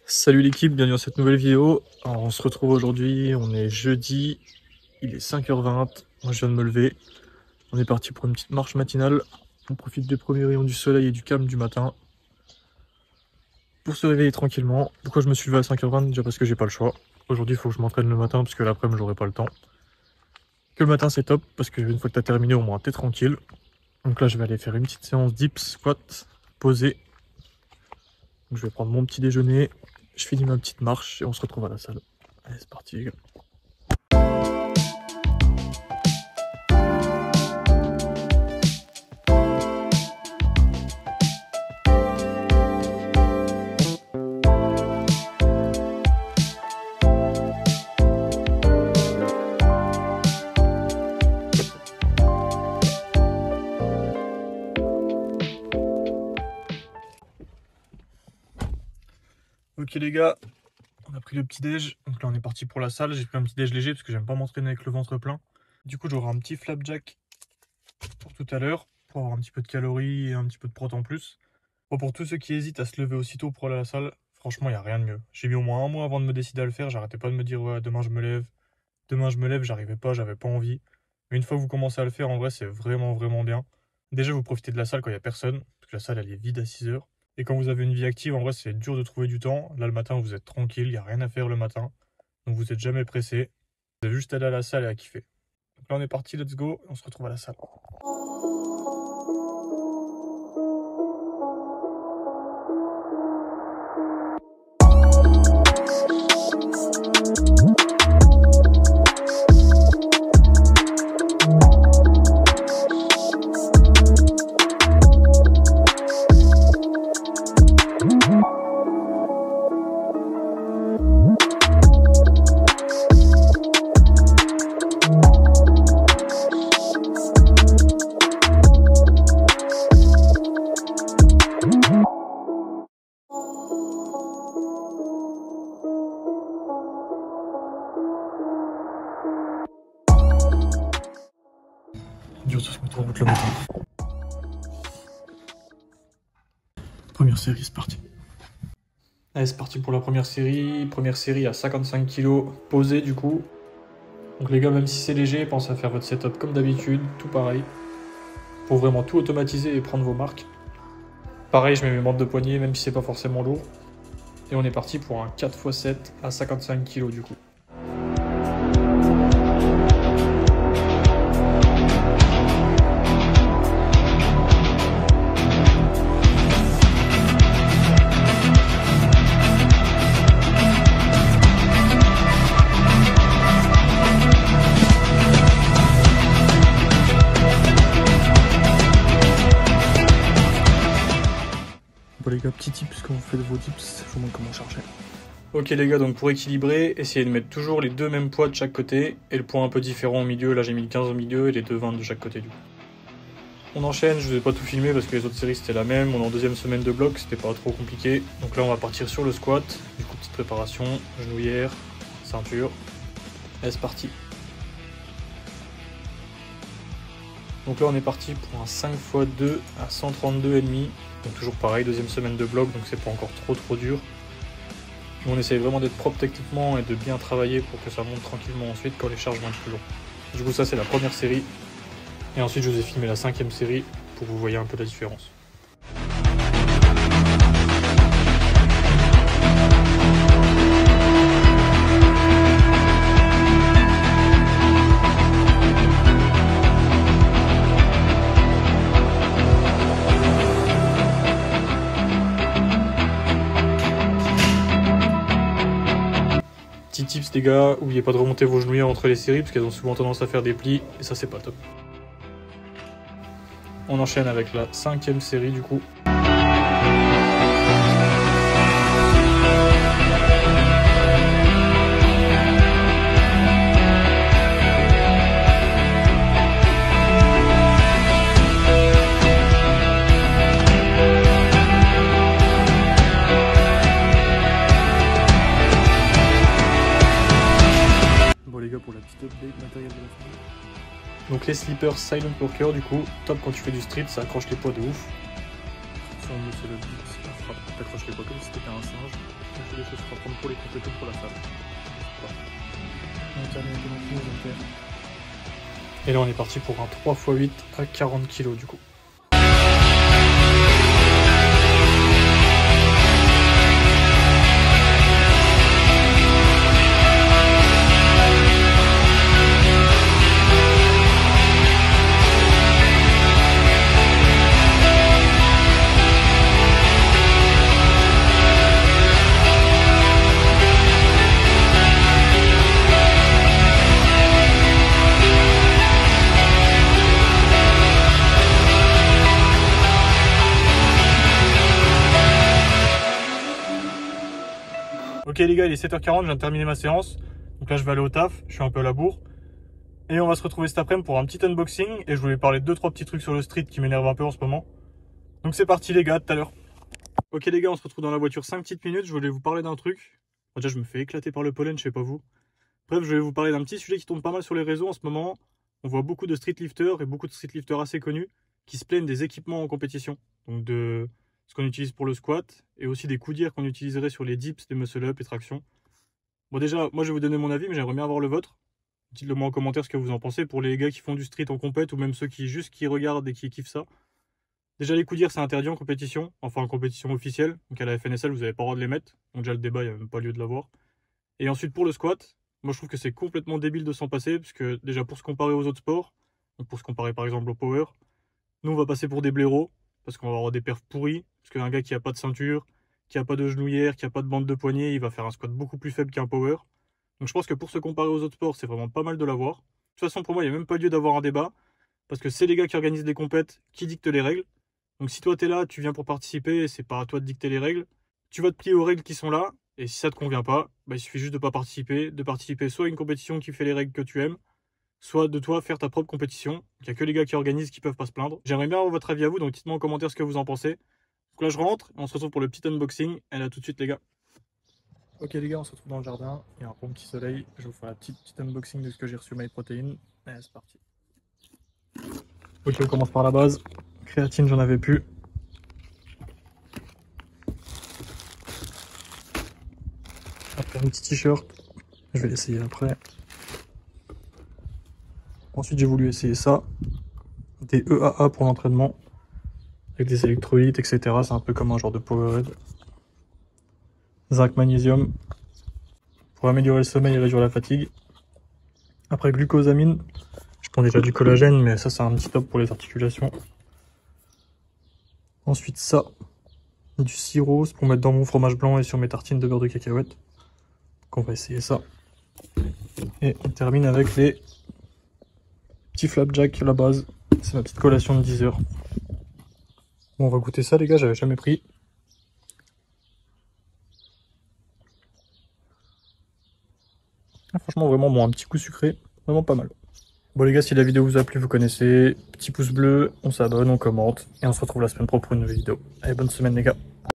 Salut l'équipe, bienvenue dans cette nouvelle vidéo. Alors on se retrouve aujourd'hui, on est jeudi, il est 5h20, moi je viens de me lever. On est parti pour une petite marche matinale, on profite des premiers rayons du soleil et du calme du matin pour se réveiller tranquillement. Pourquoi je me suis levé à 5h20? Déjà parce que j'ai pas le choix. Aujourd'hui il faut que je m'entraîne le matin parce que l'après-midi j'aurai pas le temps. Que le matin c'est top parce que une fois que t'as terminé au moins t'es tranquille. Donc là je vais aller faire une petite séance dips, squat, posée. Donc je vais prendre mon petit déjeuner, je finis ma petite marche et on se retrouve à la salle. Allez c'est parti les gars. Ok les gars, on a pris le petit déj, donc là on est parti pour la salle. J'ai pris un petit déj léger parce que j'aime pas m'entraîner avec le ventre plein. Du coup j'aurai un petit flapjack pour tout à l'heure, pour avoir un petit peu de calories et un petit peu de prot en plus. Bon, pour tous ceux qui hésitent à se lever aussitôt pour aller à la salle, franchement il n'y a rien de mieux. J'ai mis au moins un mois avant de me décider à le faire, j'arrêtais pas de me dire ouais demain je me lève, j'arrivais pas, j'avais pas envie. Mais une fois que vous commencez à le faire, en vrai c'est vraiment bien. Déjà vous profitez de la salle quand il n'y a personne, parce que la salle elle est vide à 6h. Et quand vous avez une vie active, en vrai, c'est dur de trouver du temps. Là, le matin, vous êtes tranquille, il n'y a rien à faire le matin. Donc, vous n'êtes jamais pressé. Vous avez juste à aller à la salle et à kiffer. Donc là, on est parti, let's go. On se retrouve à la salle. Dur de se mettre en route le matin. Première série, c'est parti. Allez, c'est parti pour la première série. Première série à 55 kg, posée du coup. Donc les gars, même si c'est léger, pensez à faire votre setup comme d'habitude, tout pareil. Pour vraiment tout automatiser et prendre vos marques. Pareil, je mets mes bandes de poignet, même si c'est pas forcément lourd. Et on est parti pour un 4x7 à 55 kg du coup. Bon les gars, petit tips quand vous faites vos dips, je vous montre comment charger. Ok les gars, donc pour équilibrer, essayez de mettre toujours les deux mêmes poids de chaque côté et le poids un peu différent au milieu. Là j'ai mis le 15 au milieu et les deux 20 de chaque côté du coup. On enchaîne, je vous ai pas tout filmé parce que les autres séries c'était la même. On est en deuxième semaine de bloc, c'était pas trop compliqué. Donc là on va partir sur le squat. Du coup petite préparation, genouillère, ceinture. Allez c'est parti. Donc là on est parti pour un 5x2 à 132,5. Donc toujours pareil, deuxième semaine de bloc, donc c'est pas encore trop dur. On essaye vraiment d'être propre techniquement et de bien travailler pour que ça monte tranquillement ensuite quand les charges vont être plus longues. Du coup ça c'est la première série. Et ensuite je vous ai filmé la 5e série pour que vous voyez un peu la différence. Petit tips les gars, n'oubliez pas de remonter vos genouillères entre les séries parce qu'elles ont souvent tendance à faire des plis et ça c'est pas top. On enchaîne avec la 5e série du coup. Bon les gars, pour la petite update matériel de la semaine. Donc les slippers Silent Worker du coup, top quand tu fais du street, ça accroche les poids de ouf. Si on met sur le beat, ça frappe. t'accroches les doigts comme si t'étais un singe. Il faut des chaussures à prendre pour les compléter pour la salle. Et là on est parti pour un 3x8 à 40 kg du coup. Ok les gars, il est 7h40, je viens de terminer ma séance. Donc là je vais aller au taf, je suis un peu à la bourre. Et on va se retrouver cet après-midi pour un petit unboxing. Et je voulais parler de 2-3 petits trucs sur le street qui m'énervent un peu en ce moment. Donc c'est parti les gars, à tout à l'heure. Ok les gars, on se retrouve dans la voiture 5 petites minutes. Je voulais vous parler d'un truc. Déjà je me fais éclater par le pollen, je sais pas vous. Bref, je vais vous parler d'un petit sujet qui tourne pas mal sur les réseaux en ce moment. On voit beaucoup de street lifters et beaucoup de street lifters assez connus qui se plaignent des équipements en compétition. Donc de ce qu'on utilise pour le squat et aussi des coudières qu'on utiliserait sur les dips, les muscle-up et tractions. Bon déjà, moi je vais vous donner mon avis, mais j'aimerais bien avoir le vôtre. Dites-le moi en commentaire ce que vous en pensez pour les gars qui font du street en compète ou même ceux qui regardent et qui kiffent ça. Déjà les coudières c'est interdit en compétition, enfin en compétition officielle. Donc à la FNSL vous n'avez pas le droit de les mettre. Donc déjà le débat, il n'y a même pas lieu de l'avoir. Et ensuite pour le squat, moi je trouve que c'est complètement débile de s'en passer, parce que déjà pour se comparer aux autres sports, donc pour se comparer par exemple au power, nous on va passer pour des blaireaux, parce qu'on va avoir des perfs pourris, parce qu'un gars qui a pas de ceinture, qui a pas de genouillère, qui a pas de bande de poignet, il va faire un squat beaucoup plus faible qu'un power. Donc je pense que pour se comparer aux autres sports, c'est vraiment pas mal de l'avoir. De toute façon pour moi il n'y a même pas lieu d'avoir un débat, parce que c'est les gars qui organisent des compètes qui dictent les règles. Donc si toi t'es là, tu viens pour participer, c'est pas à toi de dicter les règles. Tu vas te plier aux règles qui sont là, et si ça te convient pas, bah, il suffit juste de pas participer, de participer soit à une compétition qui fait les règles que tu aimes, soit de toi faire ta propre compétition. Il n'y a que les gars qui organisent qui peuvent pas se plaindre. J'aimerais bien avoir votre avis à vous, donc dites-moi en commentaire ce que vous en pensez. Donc là je rentre, et on se retrouve pour le petit unboxing, et là tout de suite les gars. Ok les gars, on se retrouve dans le jardin, il y a un bon petit soleil, je vous fais un petit unboxing de ce que j'ai reçu MyProtein. Allez, c'est parti. Ok, on commence par la base. Créatine, j'en avais plus. Après un petit t-shirt, je vais l'essayer après. Ensuite j'ai voulu essayer ça, des EAA pour l'entraînement, avec des électrolytes, etc. C'est un peu comme un genre de Powerade. Zinc, magnésium, pour améliorer le sommeil et réduire la fatigue. Après glucosamine, je prends déjà du collagène, mais ça c'est un petit top pour les articulations. Ensuite ça, du sirop pour mettre dans mon fromage blanc et sur mes tartines de beurre de cacahuète. Donc on va essayer ça. Et on termine avec les petits flapjack à la base. C'est ma petite collation de 10 heures. Bon, on va goûter ça les gars, j'avais jamais pris. Franchement vraiment bon, un petit coup sucré, vraiment pas mal. Bon les gars, si la vidéo vous a plu, vous connaissez, petit pouce bleu, on s'abonne, on commente, et on se retrouve la semaine pro pour une nouvelle vidéo. Allez, bonne semaine les gars.